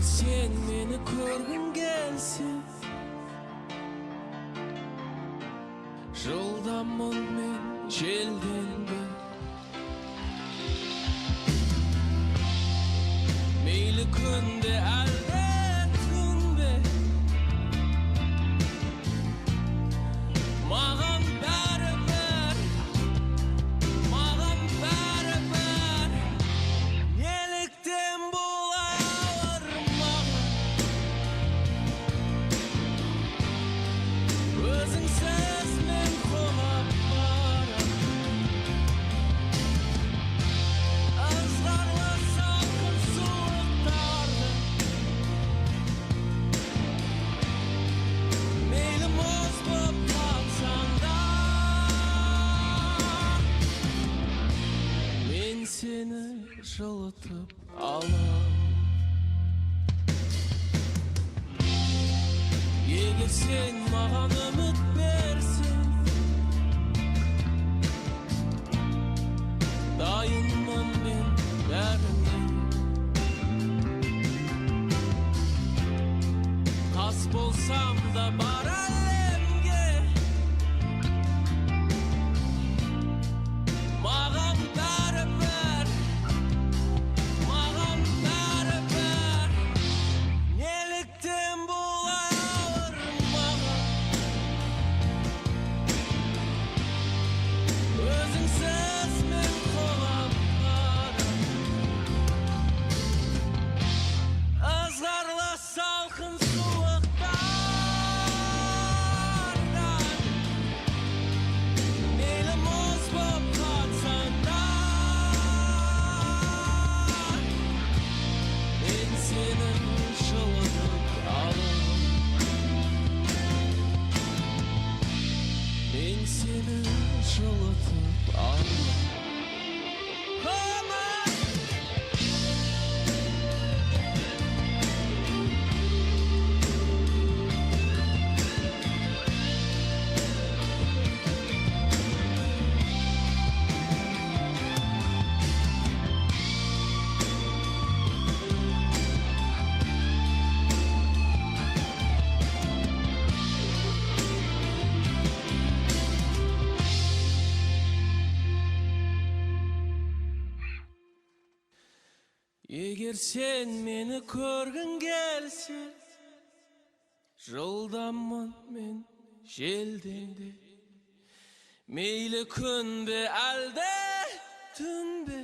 Егер сен мені көргің келсе, жылдаммын мен желден бе. Мейлі күнде әлде түнде, маған бәрібір, маған бәрібір. Неліктен бұл ауыр маған, өзіңсіз мен құлап барам. Ызғарлы салқын суықтарды, мейлі мұз боп қалсаң да, мен сені жылытып алам. Егер сен маған үміт берсең, дайынмын мен бәріне. Қас болсам да бар әлемге, маған бәрібір, маған бәрібір. Неліктен бұл ауыр маған, өзіңсіз мен құлап барам. Ызғарлы салқын суықтардан, мейлі мұз боп қатсаң да, мен сені жылытып алам. Мен сені жылытып алам. Егер сен мені көргің келсе, жылдаммын мен желден де. Мейлі күн бе әлде түн бе,